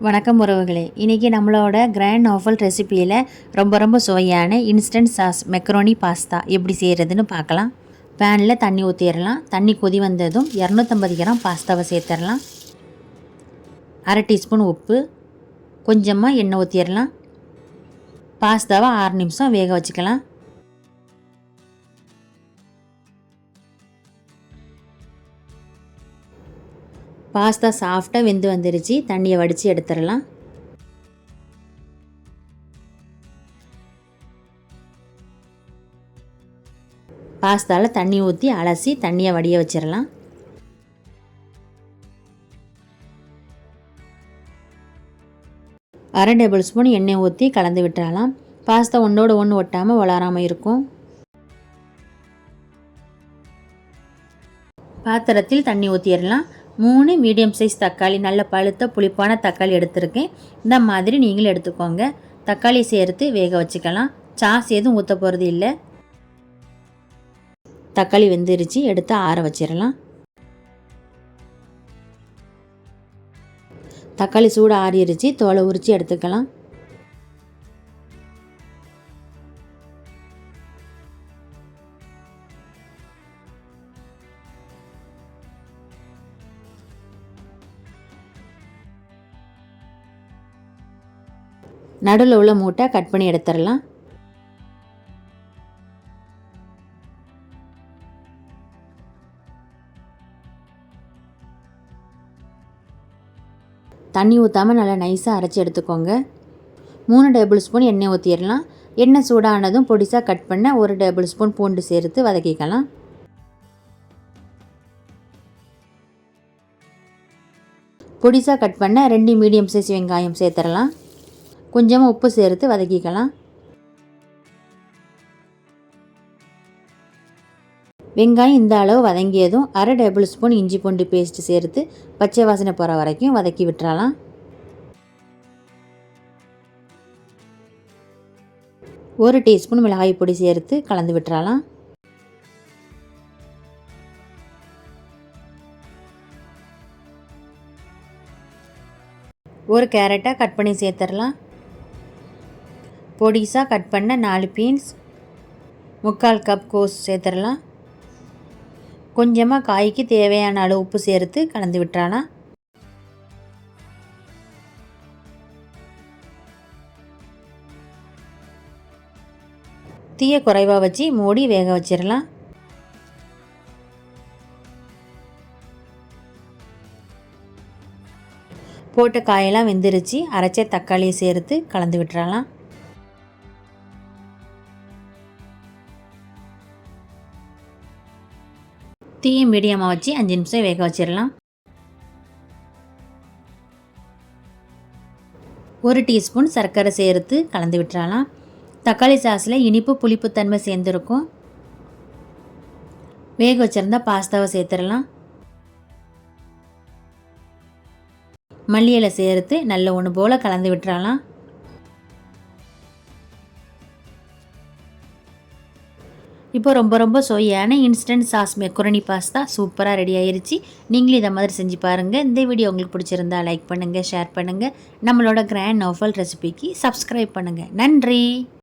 வணக்கம் உறவுகளே. இன்றைக்கி நம்மளோட கிராண்ட் நாவல் ரெசிப்பியில் ரொம்ப சுவையான இன்ஸ்டன்ட் சாஸ் மெக்ரோனி பாஸ்தா எப்படி செய்கிறதுன்னு பார்க்கலாம். பேனில் தண்ணி ஊற்றிடலாம். தண்ணி கொதி வந்ததும் 250 கிராம் பாஸ்தாவை சேர்த்துடலாம். அரை டீஸ்பூன் உப்பு, கொஞ்சமாக எண்ணெய் ஊற்றிடலாம். பாஸ்தாவை 6 நிமிஷம் வேக வச்சுக்கலாம். பாஸ்தா சாஃப்டாக வெந்து வந்துருச்சு. தண்ணியை வடித்து எடுத்துடலாம். பாஸ்தாவில் தண்ணி ஊற்றி அலசி தண்ணியை வடிய வச்சிடலாம். அரை டேபிள் ஸ்பூன் எண்ணெய் ஊற்றி கலந்து விட்டுறலாம். பாஸ்தா ஒன்றோடு ஒன்று ஒட்டாமல் வளராமல் இருக்கும். பாத்திரத்தில் தண்ணி ஊற்றிடலாம். 3 மீடியம் சைஸ் தக்காளி, நல்ல பழுத்த புளிப்பான தக்காளி எடுத்திருக்கேன். இந்த மாதிரி நீங்களும் எடுத்துக்கோங்க. தக்காளி சேர்த்து வேக வச்சுக்கலாம். சாஸ் எதுவும் ஊற்ற போகிறது இல்லை. தக்காளி வெந்துருச்சு, எடுத்து ஆற வச்சிடலாம். தக்காளி சூடு ஆறிடுச்சு, தோலை உரித்து எடுத்துக்கலாம். நடுவில் உள்ள மூட்டை கட் பண்ணி எடுத்துடலாம். தண்ணி ஊற்றாமல் நல்லா நைஸாக அரைச்சி எடுத்துக்கோங்க. 3 டேபிள் ஸ்பூன் எண்ணெய் ஊற்றிடலாம். எண்ணெய் சூடானதும் பொடிசாக கட் பண்ண 1 டேபிள் ஸ்பூன் பூண்டு சேர்த்து வதக்கிக்கலாம். பொடிசாக கட் பண்ண 2 மீடியம் சைஸ் வெங்காயம் சேர்த்துடலாம். கொஞ்சமாக உப்பு சேர்த்து வதக்கிக்கலாம். வெங்காயம் இந்த அளவு வதங்கியதும் அரை டேபிள் ஸ்பூன் இஞ்சி பூண்டு பேஸ்ட் சேர்த்து பச்சை வாசனை போகிற வரைக்கும் வதக்கி விட்டுறலாம். 1 டீஸ்பூன் மிளகாய் பொடி சேர்த்து கலந்து விட்டுறலாம். ஒரு கேரட்டை கட் பண்ணி சேர்த்துடலாம். பொடிசாக கட் பண்ண 4 பீன்ஸ், 3/4 கப் கோஸ் சேர்த்துடலாம். கொஞ்சமாக காய்க்கு தேவையான அளவு உப்பு சேர்த்து கலந்து விட்டுறலாம். தீயை குறைவாக வச்சு மூடி வேக வச்சிடலாம். போட்ட காயெல்லாம் வெந்துருச்சு. அரைச்ச தக்காளியை சேர்த்து கலந்து விட்டுறலாம். தீயை மீடியமாக வச்சு 5 நிமிஷம் வேக வச்சிடலாம். 1 டீஸ்பூன் சர்க்கரை சேர்த்து கலந்து விட்டுறலாம். தக்காளி சாஸில் இனிப்பு புளிப்புத்தன்மை சேர்ந்துருக்கும். வேக வச்சுருந்தா பாஸ்தாவை சேர்த்துடலாம். மல்லி இலை சேர்த்து நல்ல ஒன்று போல் கலந்து விட்டுறலாம். இப்போ ரொம்ப சுவையான இன்ஸ்டன்ட் சாஸ் மெக்ரோனி பாஸ்தா சூப்பராக ரெடி ஆயிருச்சு. நீங்களும் இதை மாதிரி செஞ்சு பாருங்கள். இந்த வீடியோ உங்களுக்கு பிடிச்சிருந்தா லைக் பண்ணுங்கள், ஷேர் பண்ணுங்கள். நம்மளோட கிராண்ட் நாவல் ரெசிபிக்கு சப்ஸ்கிரைப் பண்ணுங்கள். நன்றி.